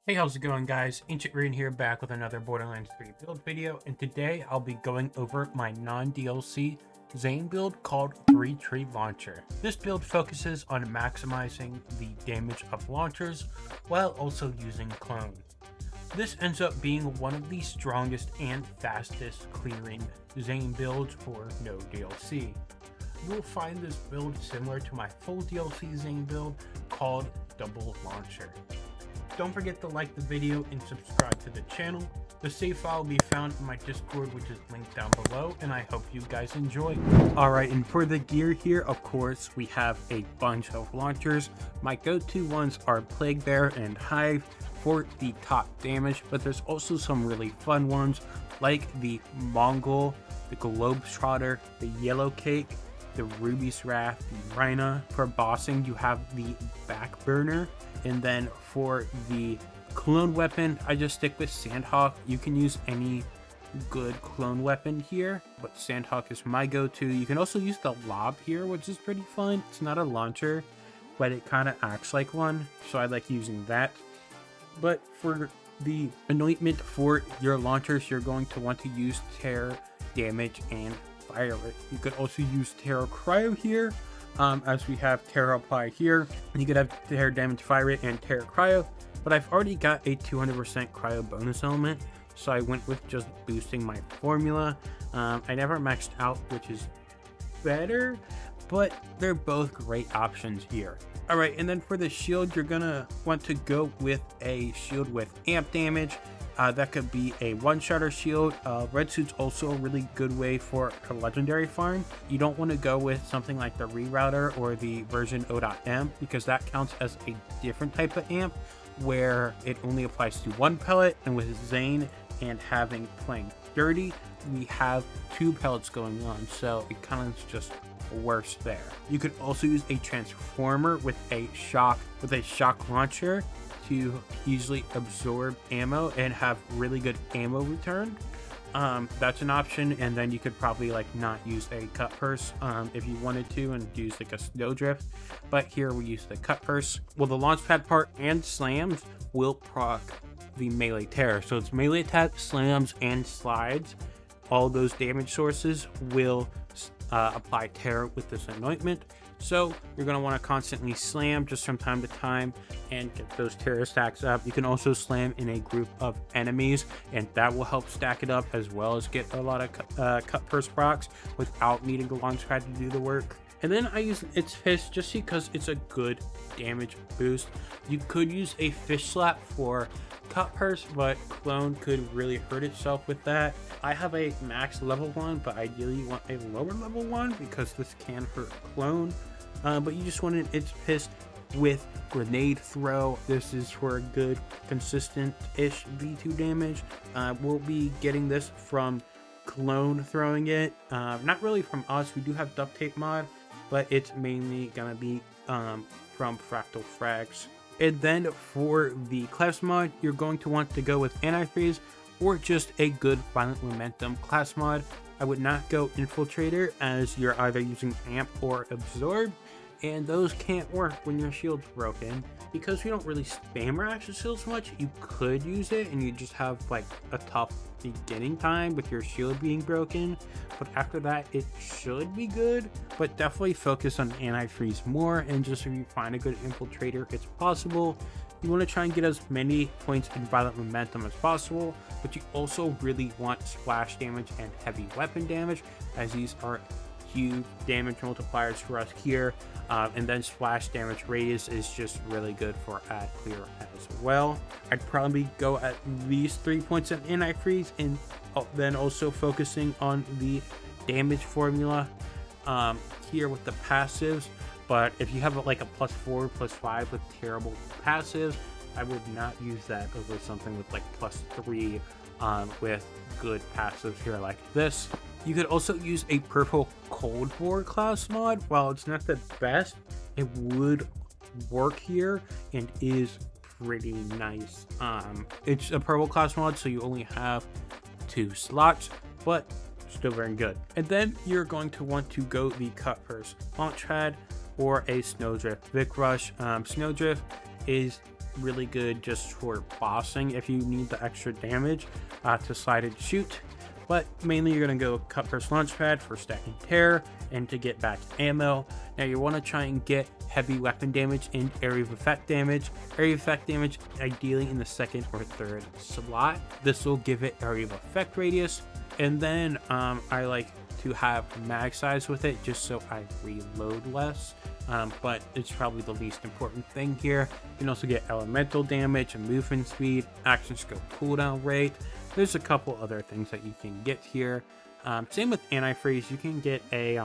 Hey, how's it going, guys? Ancient Green here, back with another Borderlands 3 build video, and today I'll be going over my non-DLC Zane build called 3-Tree Launcher. This build focuses on maximizing the damage of launchers while also using clone. This ends up being one of the strongest and fastest clearing Zane builds for no DLC. You will find this build similar to my full DLC Zane build called Double Launcher. Don't forget to like the video and subscribe to the channel. The save file will be found in my Discord, which is linked down below, and I hope you guys enjoy. Alright, and for the gear here, of course, we have a bunch of launchers. My go-to ones are Plague Bear and Hive for the top damage, but there's also some really fun ones like the Mongol, the Globetrotter, the Yellow Cake, the Ruby's Wrath, the Rhina. For bossing, you have the Backburner. And then for the clone weapon, I just stick with Sandhawk. You can use any good clone weapon here, but Sandhawk is my go-to. You can also use the Lob here, which is pretty fun. It's not a launcher, but it kind of acts like one, so I like using that. But for the anointment for your launchers, you're going to want to use Terror, Damage, and Fire Rate. You could also use Terror Cryo here. As we have Terror Apply here, you could have Terror Damage, Fire Rate, and Terror Cryo, but I've already got a 200% Cryo bonus element, so I went with just boosting my formula. I never maxed out, which is better, but they're both great options here. Alright, and then for the shield, you're gonna want to go with a shield with amp damage. That could be a one-shotter shield. Red Suit's also a really good way for a legendary farm. You don't want to go with something like the Rerouter or the version O.M because that counts as a different type of amp where it only applies to one pellet, and with Zane and having playing dirty, we have two pellets going on, so it kind of is just worse there. You could also use a transformer with a shock launcher to easily absorb ammo and have really good ammo return. That's an option, and then you could probably like not use a cut purse if you wanted to and use like a snowdrift, but here we use the cut purse. Well, the launch pad part and slams will proc the melee terror, so it's melee attack, slams, and slides. All those damage sources will apply terror with this anointment. So you're going to want to constantly slam just from time to time and get those terror stacks up. You can also slam in a group of enemies, and that will help stack it up, as well as get a lot of cut purse procs without needing the launch pad to do the work. And then I use its fist just because it's a good damage boost. You could use a fish slap for cut purse, but clone could really hurt itself with that. I have a max level 1, but ideally you want a lower level 1 because this can hurt clone. But you just wanted its fist with grenade throw. This is for a good consistent-ish V2 damage. We'll be getting this from clone throwing it. Not really from us. We do have duct tape mod, but it's mainly gonna be from Fractal Frags. And then for the class mod, you're going to want to go with Antifreeze or just a good Violent Momentum class mod. I would not go Infiltrator, as you're either using Amp or Absorb, and those can't work when your shield's broken. Because we don't really spam our action shields much, you could use it and you just have like a tough beginning time with your shield being broken, but after that it should be good. But definitely focus on Antifreeze more, and just if you find a good Infiltrator, it's possible. You want to try and get as many points in Violent Momentum as possible, but you also really want splash damage and heavy weapon damage, as these are huge damage multipliers for us here. And then splash damage radius is just really good for ad clear as well. I'd probably go at least 3 points of Antifreeze, and then also focusing on the damage formula here with the passives. But if you have like a +4, +5 with terrible passives, I would not use that over something with like +3 with good passives here like this. You could also use a purple Cold War class mod. While it's not the best, it would work here and is pretty nice. It's a purple class mod, so you only have 2 slots, but still very good. And then you're going to want to go the cut purse launch pad or a snowdrift Vic Rush. Snowdrift is really good just for bossing if you need the extra damage to slide and shoot. But mainly you're going to go cut first launch pad for stacking terror and to get back ammo. Now you want to try and get heavy weapon damage and area of effect damage. Area of effect damage ideally in the second or third slot. This will give it area of effect radius. And then I like to have mag size with it just so I reload less. But it's probably the least important thing here. You can also get elemental damage and movement speed, action skill cooldown rate. There's a couple other things that you can get here. Same with antifreeze, you can get a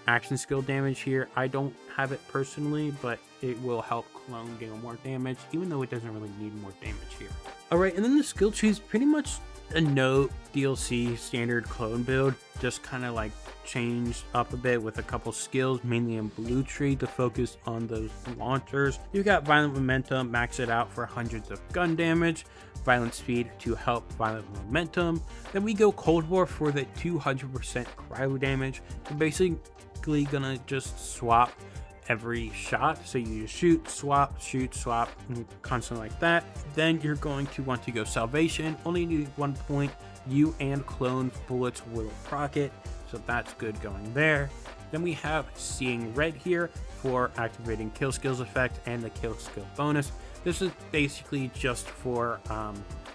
action skill damage here. I don't have it personally, but it will help clone deal more damage, even though it doesn't really need more damage here. Alright, and then the skill tree is pretty much a no DLC standard clone build, just kind of like changed up a bit with a couple skills, mainly in blue tree to focus on those launchers. You got violent momentum, max it out for hundreds of gun damage, violent speed to help violent momentum. Then we go cold war for the 200% cryo damage. You're basically gonna just swap every shot, so you just shoot, swap, and constantly like that. Then you're going to want to go salvation, only need 1 point. You and clone bullets will proc it, so that's good going there. Then we have seeing red here for activating kill skills effect and the kill skill bonus. This is basically just for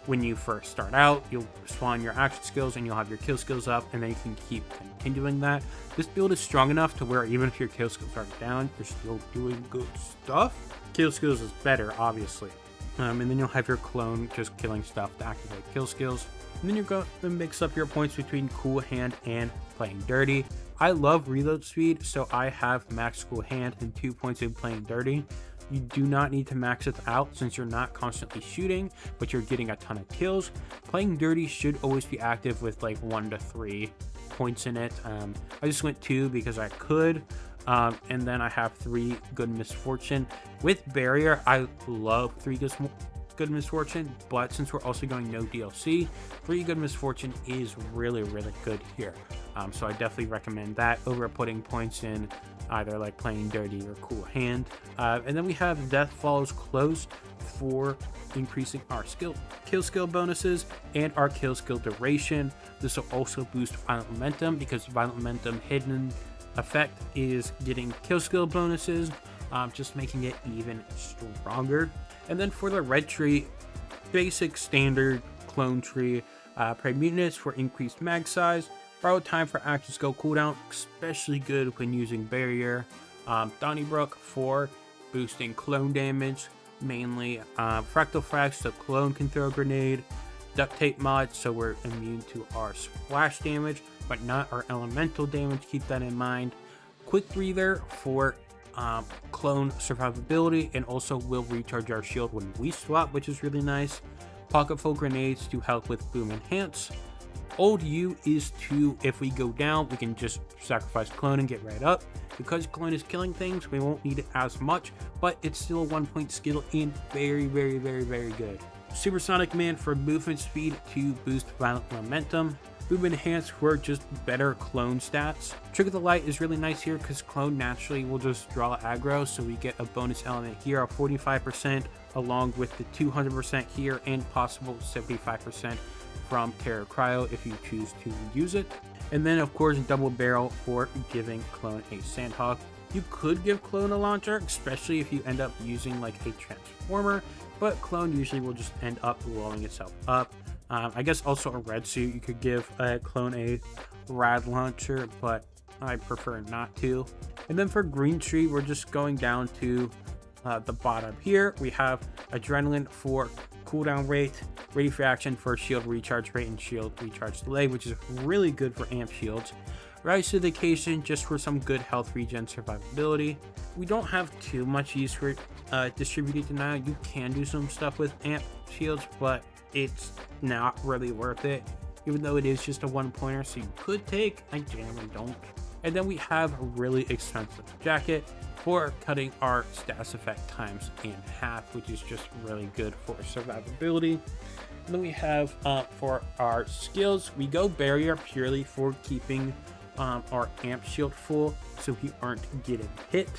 when you first start out, you'll spawn your action skills and you'll have your kill skills up, and then you can keep continuing that. This build is strong enough to where even if your kill skills are down, you're still doing good stuff. Kill skills is better, obviously. And then you'll have your clone just killing stuff to activate kill skills. And then you're going to mix up your points between cool hand and playing dirty. I love reload speed, so I have max cool hand and 2 points in playing dirty. You do not need to max it out since you're not constantly shooting, but you're getting a ton of kills. Playing dirty should always be active with like 1 to 3 points in it. I just went 2 because I could. And then I have 3 good misfortune. With barrier, I love 3 good misfortune, but since we're also going no DLC, 3 good misfortune is really good here. So I definitely recommend that over putting points in either like playing dirty or cool hand. And then we have death follows close for increasing our kill skill bonuses and our kill skill duration. This will also boost violent momentum because violent momentum hidden effect is getting kill skill bonuses, just making it even stronger. And then for the red tree, basic standard clone tree, Prey Mutinous for increased mag size, borrow time for action skill cooldown, especially good when using barrier, Donnybrook for boosting clone damage, mainly Fractal Frags so clone can throw a grenade, Duct Tape mod so we're immune to our splash damage, but not our elemental damage, keep that in mind. Quick Breather for clone survivability and also will recharge our shield when we swap, which is really nice. Pocketful grenades to help with boom enhance. Old U is to, if we go down, we can just sacrifice clone and get right up. Because clone is killing things, we won't need it as much, but it's still a 1 point skill and very good. Supersonic Man for movement speed to boost violent momentum. Boom enhance for just better clone stats. Trick of the Light is really nice here because clone naturally will just draw aggro, so we get a bonus element here of 45% along with the 200% here and possible 75% from Terror Cryo if you choose to use it. And then of course double barrel for giving clone a Sandhawk. You could give clone a launcher, especially if you end up using like a transformer, but clone usually will just end up blowing itself up. I guess also a red suit, you could give a clone a rad launcher, but I prefer not to. And then for green tree, we're just going down to the bottom here. We have adrenaline for cooldown rate, ready for action for shield recharge rate and shield recharge delay, which is really good for amp shields. Rise to the Occasion just for some good health regen survivability. We don't have too much use for distributed denial. You can do some stuff with amp shields, but it's not really worth it, even though it is just a 1 pointer, so you could take. I generally don't. And then we have a really expensive jacket for cutting our status effect times in half, which is just really good for survivability. And then we have for our skills, we go barrier purely for keeping our amp shield full so we aren't getting hit.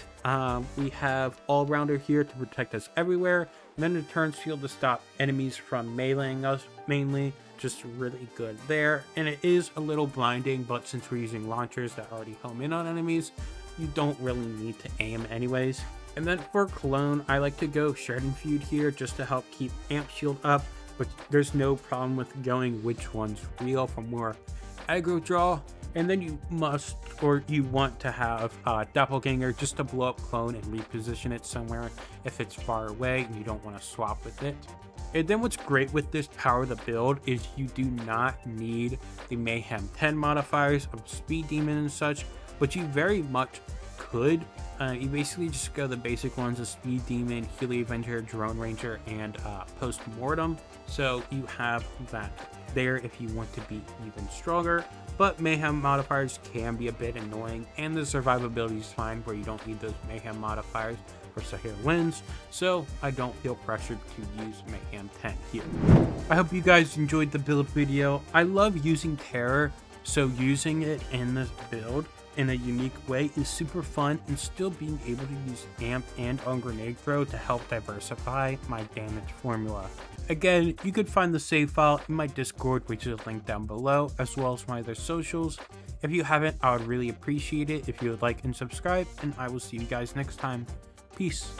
We have all-rounder here to protect us everywhere. And then the turns field to stop enemies from meleeing us, mainly. Just really good there. And it is a little blinding, but since we're using launchers that already home in on enemies, you don't really need to aim anyways. And then for Cologne, I like to go Shred and Feud here just to help keep Amp Shield up, but there's no problem with going which one's real for more aggro draw. And then you must, or you want to have Doppelganger just to blow up Clone and reposition it somewhere if it's far away and you don't want to swap with it. And then what's great with this power of the build is you do not need the Mayhem 10 modifiers of Speed Demon and such, but you very much could. You basically just go the basic ones of Speed Demon, Healy Avenger, Drone Ranger, and Post-Mortem. So you have that there if you want to be even stronger. But Mayhem modifiers can be a bit annoying, and the survivability is fine where you don't need those Mayhem modifiers for Sahir wins, so I don't feel pressured to use Mayhem 10 here. I hope you guys enjoyed the build video. I love using Terror, so using it in this build in a unique way is super fun, and still being able to use Amp and on Grenade Throw to help diversify my damage formula. Again, you could find the save file in my Discord, which is linked down below, as well as my other socials. If you haven't, I would really appreciate it if you would like and subscribe, and I will see you guys next time. Peace.